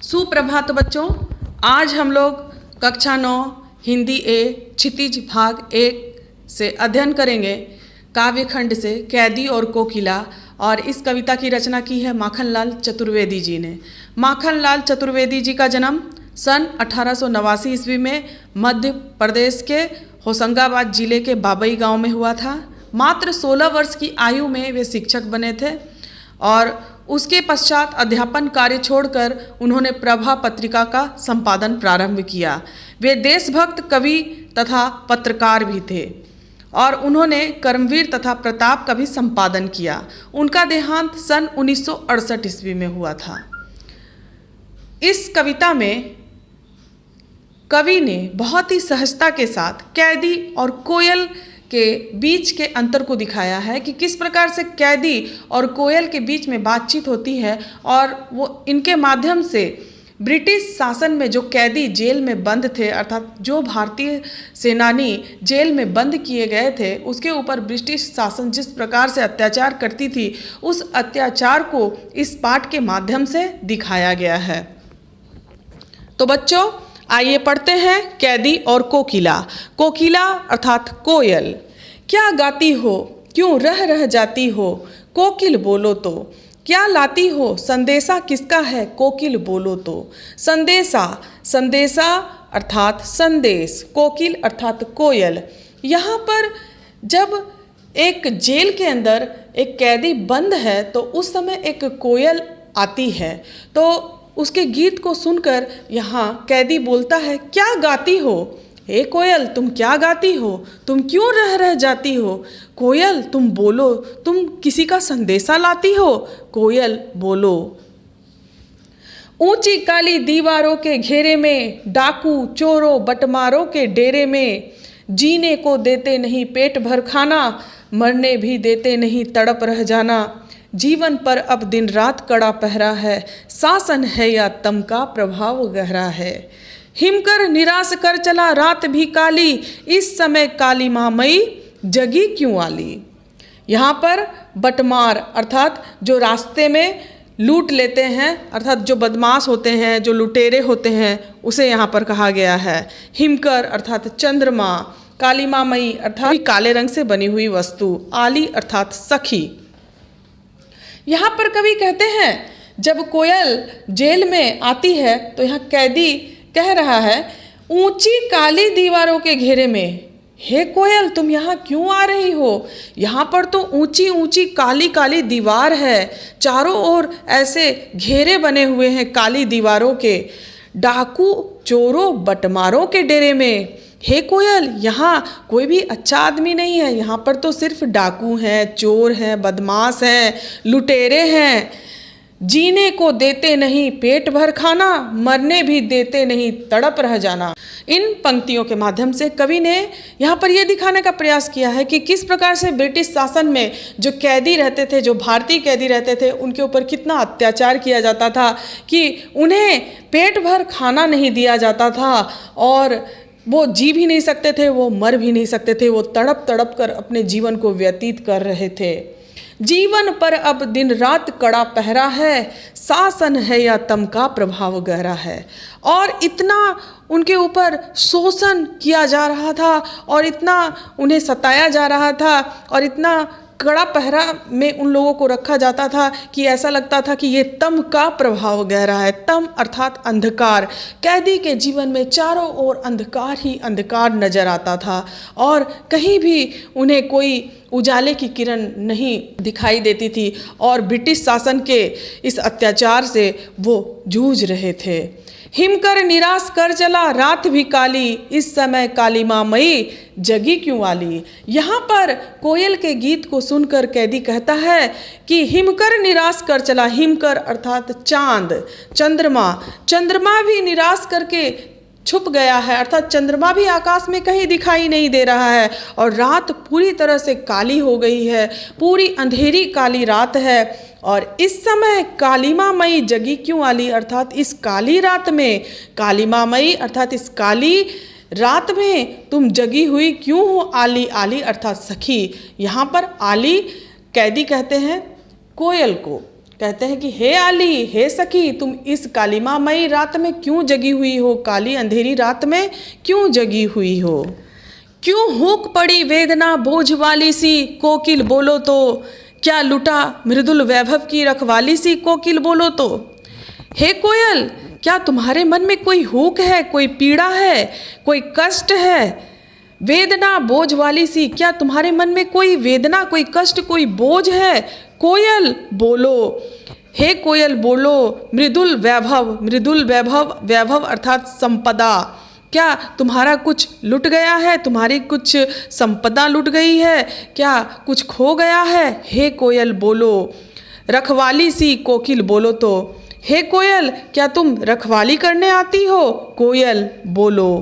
सुप्रभात बच्चों, आज हम लोग कक्षा 9 हिंदी ए क्षितिज भाग 1 से अध्ययन करेंगे काव्यखंड से कैदी और कोकिला। और इस कविता की रचना की है माखनलाल चतुर्वेदी जी ने। माखनलाल चतुर्वेदी जी का जन्म सन 1889 ईस्वी में मध्य प्रदेश के होशंगाबाद जिले के बाबई गांव में हुआ था। मात्र 16 वर्ष की आयु में वे शिक्षक बने थे और उसके पश्चात अध्यापन कार्य छोड़कर उन्होंने प्रभा पत्रिका का संपादन प्रारंभ किया। वे देशभक्त कवि तथा पत्रकार भी थे और उन्होंने कर्मवीर तथा प्रताप का भी संपादन किया। उनका देहांत सन 1968 ईस्वी में हुआ था। इस कविता में कवि ने बहुत ही सहजता के साथ कैदी और कोयल के बीच के अंतर को दिखाया है कि किस प्रकार से कैदी और कोयल के बीच में बातचीत होती है और वो इनके माध्यम से ब्रिटिश शासन में जो कैदी जेल में बंद थे, अर्थात जो भारतीय सेनानी जेल में बंद किए गए थे, उसके ऊपर ब्रिटिश शासन जिस प्रकार से अत्याचार करती थी, उस अत्याचार को इस पाठ के माध्यम से दिखाया गया है। तो बच्चों, आइए पढ़ते हैं कैदी और कोकिला। कोकिला अर्थात कोयल। क्या गाती हो, क्यों रह रह जाती हो, कोकिल बोलो तो। क्या लाती हो, संदेशा किसका है, कोकिल बोलो तो। संदेशा, संदेशा अर्थात संदेश, कोकिल अर्थात कोयल। यहाँ पर जब एक जेल के अंदर एक कैदी बंद है तो उस समय एक कोयल आती है, तो उसके गीत को सुनकर यहाँ कैदी बोलता है, क्या गाती हो, हे कोयल तुम क्या गाती हो, तुम क्यों रह रह जाती हो, कोयल तुम बोलो, तुम किसी का संदेशा लाती हो, कोयल बोलो। ऊंची काली दीवारों के घेरे में, डाकू चोरों बटमारों के डेरे में, जीने को देते नहीं पेट भर खाना, मरने भी देते नहीं तड़प रह जाना। जीवन पर अब दिन रात कड़ा पहरा है, शासन है या तम का प्रभाव गहरा है। हिमकर निराश कर चला रात भी काली, इस समय काली माँ मई जगी क्यों आली। यहाँ पर बटमार अर्थात जो रास्ते में लूट लेते हैं, अर्थात जो बदमाश होते हैं, जो लुटेरे होते हैं, उसे यहाँ पर कहा गया है। हिमकर अर्थात चंद्रमा, काली माँ मई अर्थात काले रंग से बनी हुई वस्तु, आली अर्थात सखी। यहाँ पर कवि कहते हैं जब कोयल जेल में आती है तो यहाँ कैदी कह रहा है, ऊंची काली दीवारों के घेरे में, हे कोयल तुम यहाँ क्यों आ रही हो। यहाँ पर तो ऊंची ऊंची काली काली दीवार है, चारों ओर ऐसे घेरे बने हुए हैं काली दीवारों के, डाकू चोरों बटमारों के डेरे में। हे कोयल, यहाँ कोई भी अच्छा आदमी नहीं है, यहाँ पर तो सिर्फ डाकू हैं, चोर हैं, बदमाश हैं, लुटेरे हैं। जीने को देते नहीं पेट भर खाना, मरने भी देते नहीं तड़प रह जाना। इन पंक्तियों के माध्यम से कवि ने यहाँ पर यह दिखाने का प्रयास किया है कि किस प्रकार से ब्रिटिश शासन में जो कैदी रहते थे, जो भारतीय कैदी रहते थे, उनके ऊपर कितना अत्याचार किया जाता था कि उन्हें पेट भर खाना नहीं दिया जाता था और वो जी भी नहीं सकते थे, वो मर भी नहीं सकते थे, वो तड़प तड़प कर अपने जीवन को व्यतीत कर रहे थे। जीवन पर अब दिन रात कड़ा पहरा है, शासन है या तम का प्रभाव गहरा है। और इतना उनके ऊपर शोषण किया जा रहा था और इतना उन्हें सताया जा रहा था और इतना कड़ा पहरा में उन लोगों को रखा जाता था कि ऐसा लगता था कि ये तम का प्रभाव गहरा है। तम अर्थात अंधकार। कैदी के जीवन में चारों ओर अंधकार ही अंधकार नजर आता था और कहीं भी उन्हें कोई उजाले की किरण नहीं दिखाई देती थी और ब्रिटिश शासन के इस अत्याचार से वो जूझ रहे थे। हिमकर निराश कर चला रात भी काली, इस समय काली माँ मई जगी क्यों आली। यहाँ पर कोयल के गीत को सुनकर कैदी कहता है कि हिमकर निराश कर चला। हिमकर अर्थात चांद, चंद्रमा, चंद्रमा भी निराश करके छुप गया है, अर्थात चंद्रमा भी आकाश में कहीं दिखाई नहीं दे रहा है और रात पूरी तरह से काली हो गई है, पूरी अंधेरी काली रात है। और इस समय काली माँ मई जगी क्यों आली, अर्थात इस काली रात में, काली माँ मई अर्थात इस काली रात में तुम जगी हुई क्यों हो, आली, आली अर्थात सखी। यहाँ पर आली कैदी कहते हैं कोयल को कहते हैं कि हे आली, हे सखी, तुम इस कालिमामयी रात में क्यों जगी हुई हो, काली अंधेरी रात में क्यों जगी हुई हो। क्यों हुक पड़ी वेदना बोझ वाली सी, कोकिल बोलो तो, क्या लुटा मृदुल वैभव की रखवाली सी, कोकिल बोलो तो। हे कोयल, क्या तुम्हारे मन में कोई हुक है, कोई पीड़ा है, कोई कष्ट है। वेदना बोझ वाली सी, क्या तुम्हारे मन में कोई वेदना, कोई कष्ट, कोई बोझ है। कोयल बोलो, हे कोयल बोलो, मृदुल वैभव, मृदुल वैभव, वैभव अर्थात संपदा, क्या तुम्हारा कुछ लुट गया है, तुम्हारी कुछ संपदा लुट गई है, क्या कुछ खो गया है। हे कोयल बोलो, रखवाली सी, कोकिल बोलो तो। हे कोयल, क्या तुम रखवाली करने आती हो, कोयल बोलो।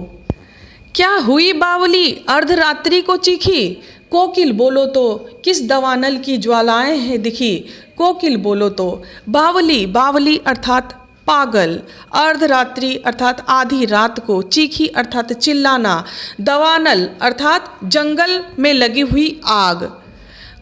क्या हुई बावली अर्धरात्रि को चीखी, कोकिल बोलो तो, किस दवानल की ज्वालाएं हैं दिखी, कोकिल बोलो तो। बावली, बावली अर्थात पागल, अर्धरात्रि अर्थात आधी रात को, चीखी अर्थात चिल्लाना, दवानल अर्थात जंगल में लगी हुई आग।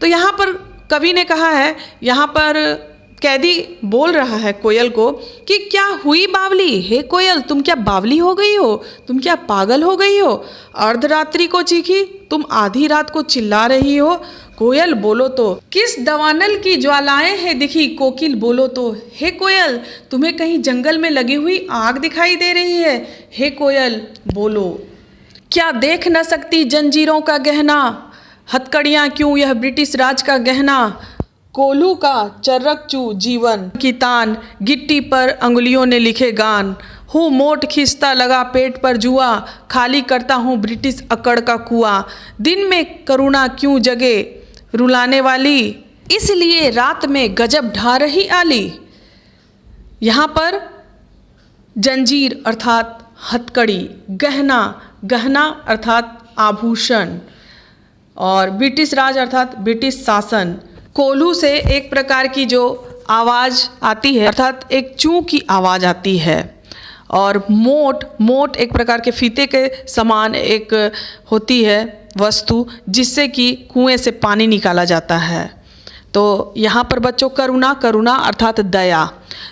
तो यहाँ पर कवि ने कहा है, यहाँ पर कैदी बोल रहा है कोयल को कि क्या हुई बावली, हे कोयल तुम क्या बावली हो गई हो, तुम क्या पागल हो गई हो, अर्धरात्रि को चीखी, तुम आधी रात को चिल्ला रही हो। कोयल बोलो तो, किस दवानल की ज्वालाएं हैं दिखी, कोकिल बोलो तो। हे कोयल, तुम्हें कहीं जंगल में लगी हुई आग दिखाई दे रही है, हे कोयल बोलो। क्या देख न सकती जंजीरों का गहना, हथकड़ियाँ क्यों यह ब्रिटिश राज का गहना, कोल्हू का चर्रकचू जीवन की तान, गिट्टी पर अंगुलियों ने लिखे गान, हूँ मोट खींचता लगा पेट पर जुआ, खाली करता हूँ ब्रिटिश अकड़ का कुआं, दिन में करुणा क्यों जगे रुलाने वाली, इसलिए रात में गजब ढा रही आली। यहाँ पर जंजीर अर्थात हथकड़ी, गहना, गहना अर्थात आभूषण, और ब्रिटिश राज अर्थात ब्रिटिश शासन। कोल्हू से एक प्रकार की जो आवाज़ आती है अर्थात एक चूं की आवाज़ आती है, और मोट, मोट एक प्रकार के फीते के समान एक होती है वस्तु जिससे कि कुएं से पानी निकाला जाता है। तो यहाँ पर बच्चों करुणा, करुणा अर्थात दया।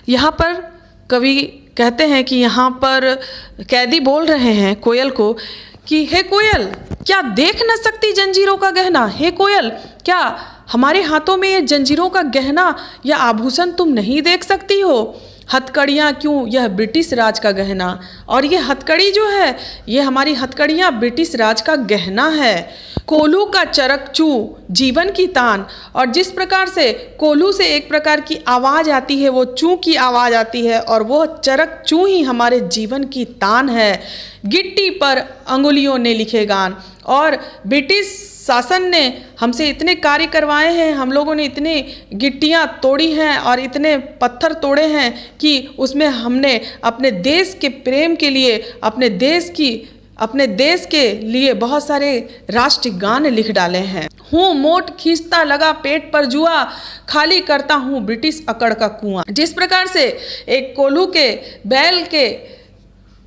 यहाँ पर कवि कहते हैं कि यहाँ पर कैदी बोल रहे हैं कोयल को कि हे कोयल, क्या देख न सकती जंजीरों का गहना, हे कोयल क्या हमारे हाथों में ये जंजीरों का गहना या आभूषण तुम नहीं देख सकती हो, हथकड़ियाँ क्यों यह ब्रिटिश राज का गहना, और ये हथकड़ी जो है ये हमारी हथकड़ियाँ ब्रिटिश राज का गहना है। कोल्हू का चरकचू जीवन की तान, और जिस प्रकार से कोल्हू से एक प्रकार की आवाज़ आती है वो चू की आवाज़ आती है, और वो चरकचू ही हमारे जीवन की तान है। गिट्टी पर अंगुलियों ने लिखे गान, और ब्रिटिश शासन ने हमसे इतने कार्य करवाए हैं, हम लोगों ने इतनी गिट्टियाँ तोड़ी हैं और इतने पत्थर तोड़े हैं कि उसमें हमने अपने देश के प्रेम के लिए, अपने देश के लिए बहुत सारे राष्ट्रीय गान लिख डाले हैं। हूँ मोट खींचता लगा पेट पर जुआ, खाली करता हूँ ब्रिटिश अकड़ का कुआं। जिस प्रकार से एक कोल्हू के बैल के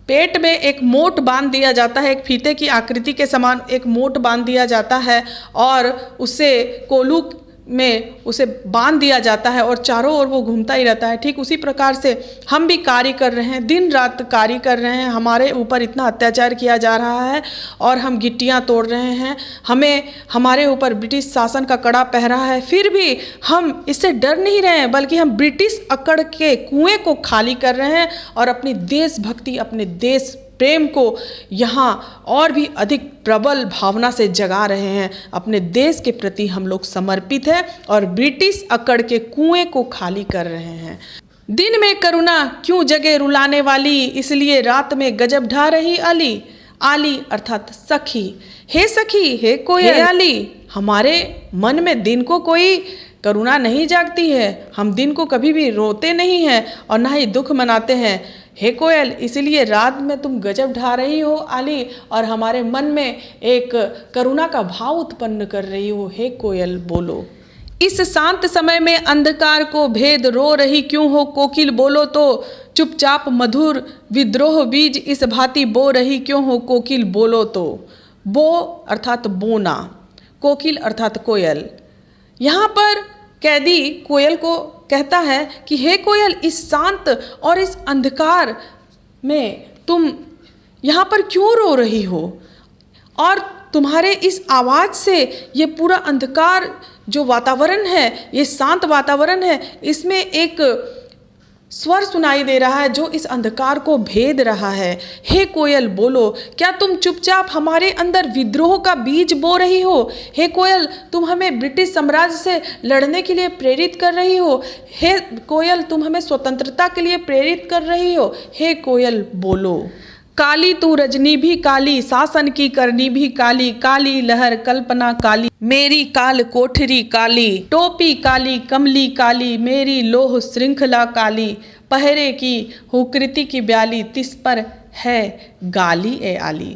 पेट में एक मोट बांध दिया जाता है, एक फीते की आकृति के समान एक मोट बांध दिया जाता है, और उससे कोल्हू में उसे बांध दिया जाता है और चारों ओर वो घूमता ही रहता है। ठीक उसी प्रकार से हम भी कार्य कर रहे हैं, दिन रात कार्य कर रहे हैं, हमारे ऊपर इतना अत्याचार किया जा रहा है और हम गिट्टियां तोड़ रहे हैं, हमारे ऊपर ब्रिटिश शासन का कड़ा पहरा है, फिर भी हम इससे डर नहीं रहे हैं, बल्कि हम ब्रिटिश अकड़ के कुएं को खाली कर रहे हैं और अपनी देशभक्ति, अपने देश प्रेम को यहाँ और भी अधिक प्रबल भावना से जगा रहे हैं। अपने देश के प्रति हम लोग समर्पित हैं और ब्रिटिश अकड़ के कुएं को खाली कर रहे हैं। दिन में करुणा क्यों जगे रुलाने वाली, इसलिए रात में गजब ढा रही आली। आली अर्थात सखी। हे सखी, हे कोयल आली, हमारे मन में दिन को कोई करुणा नहीं जागती है, हम दिन को कभी भी रोते नहीं हैं और ना ही दुख मनाते हैं। हे कोयल, इसलिए रात में तुम गजब ढा रही हो आली, और हमारे मन में एक करुणा का भाव उत्पन्न कर रही हो। हे कोयल बोलो। इस शांत समय में अंधकार को भेद रो रही क्यों हो, कोकिल बोलो तो। चुपचाप मधुर विद्रोह बीज इस भांति बो रही क्यों हो, कोकिल बोलो तो। बो अर्थात बोना, कोकिल अर्थात कोयल। यहाँ पर कैदी कोयल को कहता है कि हे कोयल, इस शांत और इस अंधकार में तुम यहाँ पर क्यों रो रही हो? और तुम्हारे इस आवाज़ से ये पूरा अंधकार जो वातावरण है, ये शांत वातावरण है, इसमें एक स्वर सुनाई दे रहा है जो इस अंधकार को भेद रहा है। हे कोयल बोलो, क्या तुम चुपचाप हमारे अंदर विद्रोह का बीज बो रही हो? हे कोयल, तुम हमें ब्रिटिश साम्राज्य से लड़ने के लिए प्रेरित कर रही हो? हे कोयल, तुम हमें स्वतंत्रता के लिए प्रेरित कर रही हो? हे कोयल बोलो। काली तू रजनी भी काली, शासन की करनी भी काली, काली लहर कल्पना काली, मेरी काल कोठरी काली, टोपी काली कमली काली, मेरी लोह श्रृंखला काली, पहरे की हुकृति की ब्याली, तिस पर है गाली ए आली।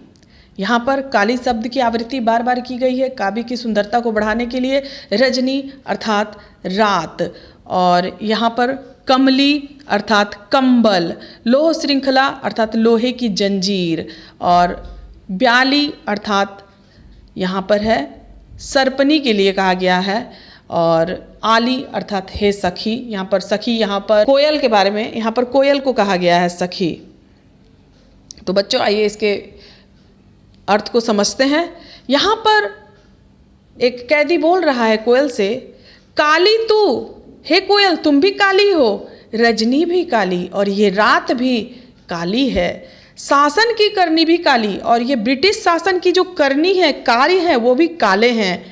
यहाँ पर काली शब्द की आवृत्ति बार बार की गई है काव्य की सुंदरता को बढ़ाने के लिए। रजनी अर्थात रात, और यहाँ पर कमली अर्थात कंबल, लोह श्रृंखला अर्थात लोहे की जंजीर, और ब्याली अर्थात यहाँ पर है सरपनी के लिए कहा गया है, और आली अर्थात हे सखी। यहाँ पर सखी, यहाँ पर कोयल के बारे में, यहाँ पर कोयल को कहा गया है सखी। तो बच्चों आइए इसके अर्थ को समझते हैं। यहाँ पर एक कैदी बोल रहा है कोयल से, काली तू, हे कोयल तुम भी काली हो, रजनी भी काली और ये रात भी काली है, शासन की करनी भी काली और ये ब्रिटिश शासन की जो करनी है, कार्य है, वो भी काले हैं,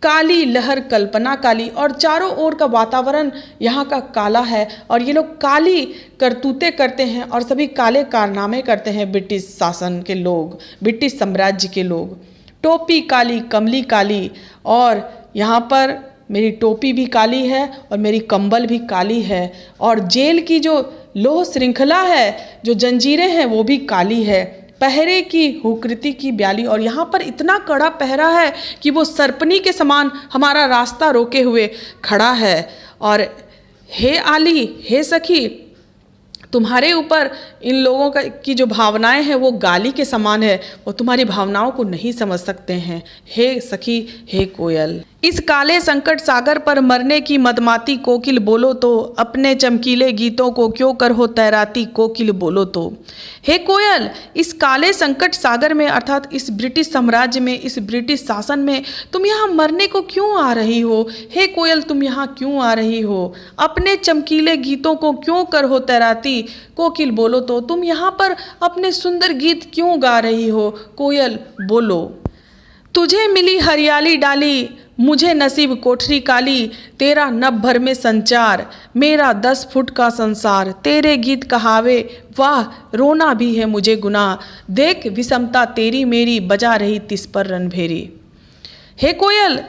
काली लहर कल्पना काली, और चारों ओर का वातावरण यहाँ का काला है और ये लोग काली करतूतें करते हैं और सभी काले कारनामे करते हैं ब्रिटिश शासन के लोग, ब्रिटिश साम्राज्य के लोग। टोपी काली कमली काली, और यहाँ पर मेरी टोपी भी काली है और मेरी कंबल भी काली है, और जेल की जो लोह श्रृंखला है, जो जंजीरें हैं, वो भी काली है, पहरे की हुकृति की ब्याली, और यहाँ पर इतना कड़ा पहरा है कि वो सरपनी के समान हमारा रास्ता रोके हुए खड़ा है। और हे आली, हे सखी, तुम्हारे ऊपर इन लोगों की जो भावनाएं हैं वो गाली के समान है, वो तुम्हारी भावनाओं को नहीं समझ सकते हैं। हे सखी, हे कोयल, इस काले संकट सागर पर मरने की मदमाती कोकिल बोलो तो, अपने चमकीले गीतों को क्यों कर हो तैराती कोकिल बोलो तो। हे कोयल, इस काले संकट सागर में अर्थात इस ब्रिटिश साम्राज्य में, इस ब्रिटिश शासन में तुम यहाँ मरने को क्यों आ रही हो? हे कोयल, तुम यहाँ क्यों आ रही हो? अपने चमकीले गीतों को क्यों कर हो तैराती कोकिल बोलो तो, तुम यहाँ पर अपने सुंदर गीत क्यों गा रही हो? कोयल बोलो। तुझे मिली हरियाली डाली, मुझे नसीब कोठरी काली, तेरा नभ भर में संचार, मेरा 10 फुट का संसार, तेरे गीत कहावे वाह, रोना भी है मुझे गुनाह, देख विषमता तेरी मेरी, बजा रही तिस पर रणभेरी। हे कोयल,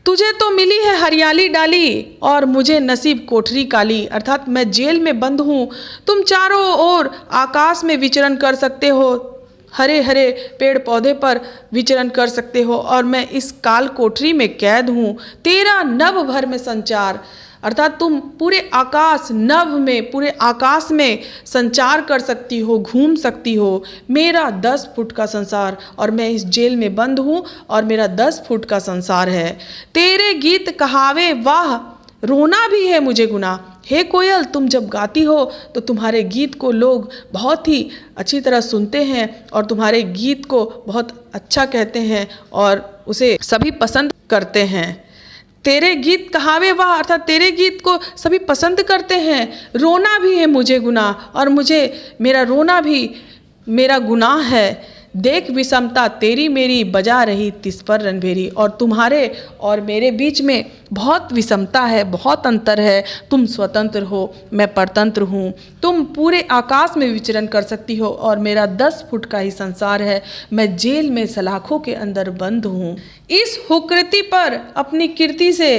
तुझे तो मिली है हरियाली डाली और मुझे नसीब कोठरी काली, अर्थात मैं जेल में बंद हूँ, तुम चारों ओर आकाश में विचरण कर सकते हो, हरे हरे पेड़ पौधे पर विचरण कर सकते हो, और मैं इस काल कोठरी में कैद हूँ, तेरा नभ भर में संचार, अर्थात तुम पूरे आकाश नभ में, पूरे आकाश में संचार कर सकती हो, घूम सकती हो, मेरा 10 फुट का संसार, और मैं इस जेल में बंद हूँ और मेरा 10 फुट का संसार है, तेरे गीत कहावे वाह, रोना भी है मुझे गुनाह। हे कोयल, तुम जब गाती हो तो तुम्हारे गीत को लोग बहुत ही अच्छी तरह सुनते हैं और तुम्हारे गीत को बहुत अच्छा कहते हैं और उसे सभी पसंद करते हैं। तेरे गीत कहावे वाह, अर्थात तेरे गीत को सभी पसंद करते हैं, रोना भी है मुझे गुनाह, और मुझे मेरा रोना भी मेरा गुनाह है, देख विषमता तेरी मेरी, बजा रही तिस पर रणभेरी, और तुम्हारे और मेरे बीच में बहुत विषमता है, बहुत अंतर है, तुम स्वतंत्र हो, मैं परतंत्र हूँ, तुम पूरे आकाश में विचरण कर सकती हो और मेरा 10 फुट का ही संसार है, मैं जेल में सलाखों के अंदर बंद हूँ। इस हुकृति पर अपनी कीर्ति से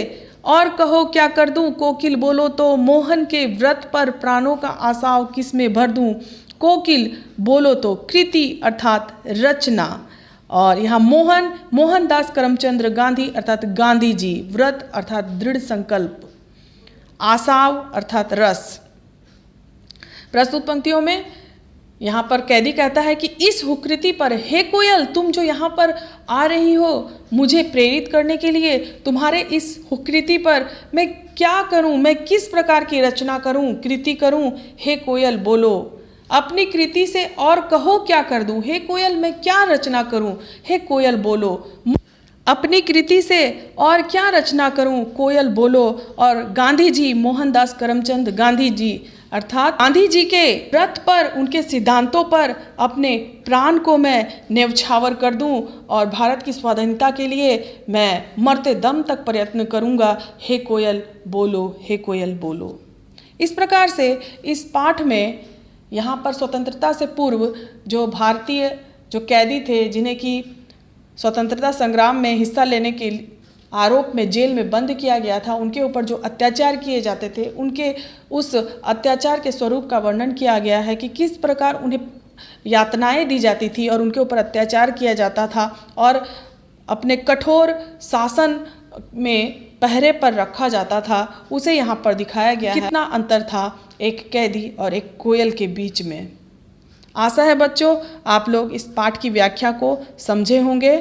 और कहो क्या कर दूँ कोकिल बोलो तो, मोहन के व्रत पर प्राणों का आसाव किस में भर दूँ कोकिल बोलो तो। कृति अर्थात रचना, और यहाँ मोहन, मोहनदास करमचंद्र गांधी अर्थात गांधी जी, व्रत अर्थात दृढ़ संकल्प, आसाव अर्थात रस। प्रस्तुत पंक्तियों में यहाँ पर कैदी कहता है कि इस हुक्कृति पर, हे कोयल, तुम जो यहाँ पर आ रही हो मुझे प्रेरित करने के लिए, तुम्हारे इस हुक्कृति पर मैं क्या करूँ, मैं किस प्रकार की रचना करूँ, कृति करूँ? हे कोयल बोलो, अपनी कृति से और कहो क्या कर दूँ? हे कोयल मैं क्या रचना करूँ? हे कोयल बोलो, अपनी कृति से और क्या रचना करूं? कोयल बोलो। और गांधी जी, मोहनदास करमचंद गांधी जी, अर्थात गांधी जी के व्रत पर, उनके सिद्धांतों पर अपने प्राण को मैं न्यौछावर कर दूं और भारत की स्वाधीनता के लिए मैं मरते दम तक प्रयत्न करूंगा। हे कोयल बोलो, हे कोयल बोलो। इस प्रकार से इस पाठ में यहाँ पर स्वतंत्रता से पूर्व जो भारतीय जो कैदी थे, जिन्हें कि स्वतंत्रता संग्राम में हिस्सा लेने के आरोप में जेल में बंद किया गया था, उनके ऊपर जो अत्याचार किए जाते थे, उनके उस अत्याचार के स्वरूप का वर्णन किया गया है कि किस प्रकार उन्हें यातनाएं दी जाती थी और उनके ऊपर अत्याचार किया जाता था और अपने कठोर शासन में पहरे पर रखा जाता था। उसे यहाँ पर दिखाया गया है। कितना अंतर था एक कैदी और एक कोयल के बीच में। आशा है बच्चों आप लोग इस पाठ की व्याख्या को समझे होंगे।